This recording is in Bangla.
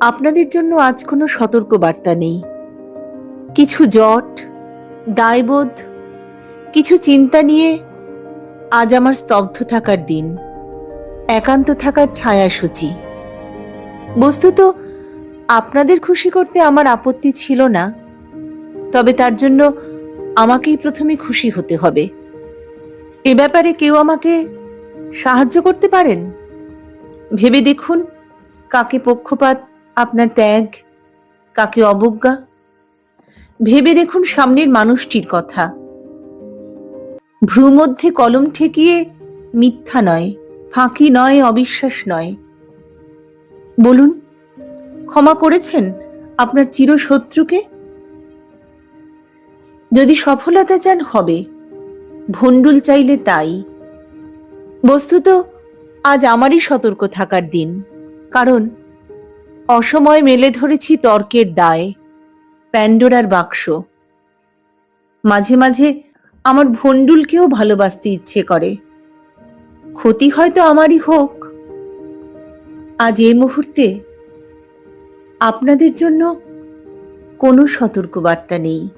আপনাদের জন্য আজ কোনো সতর্কবার্তা নেই। কিছু জট, দায়বোধ, কিছু চিন্তা নিয়ে আজ আমার স্তব্ধ থাকার দিন, একান্ত থাকার ছায়াসূচি। বস্তুত আপনাদের খুশি করতে আমার আপত্তি ছিল না, তবে তার জন্য আমাকেই প্রথমে খুশি হতে হবে। এ ব্যাপারে কেউ আমাকে সাহায্য করতে পারেন? ভেবে দেখুন, কাকে পক্ষপাত আপনার ত্যাগ, কাকে অবজ্ঞা। ভেবে দেখুন সামনের মানুষটির কথা। ভ্রুমধ্যে কলম ঠেকিয়ে মিথ্যা নয়, ফাঁকি নয়, অবিশ্বাস নয়। বলুন, ক্ষমা করেছেন আপনার চিরশত্রুকে? যদি সফলতা চান হবে, ভণ্ডুল চাইলে তাই। বস্তুত আজ আমারই সতর্ক থাকার দিন, কারণ অসময় মেলে ধরেছি তর্কের দায়, প্যান্ডোরার বাক্স। মাঝে মাঝে আমার ভণ্ডুলকেও ভালোবাসতে ইচ্ছে করে। ক্ষতি হয়তো আমারই হোক। আজ এই মুহূর্তে আপনাদের জন্য কোনো সতর্কবার্তা নেই।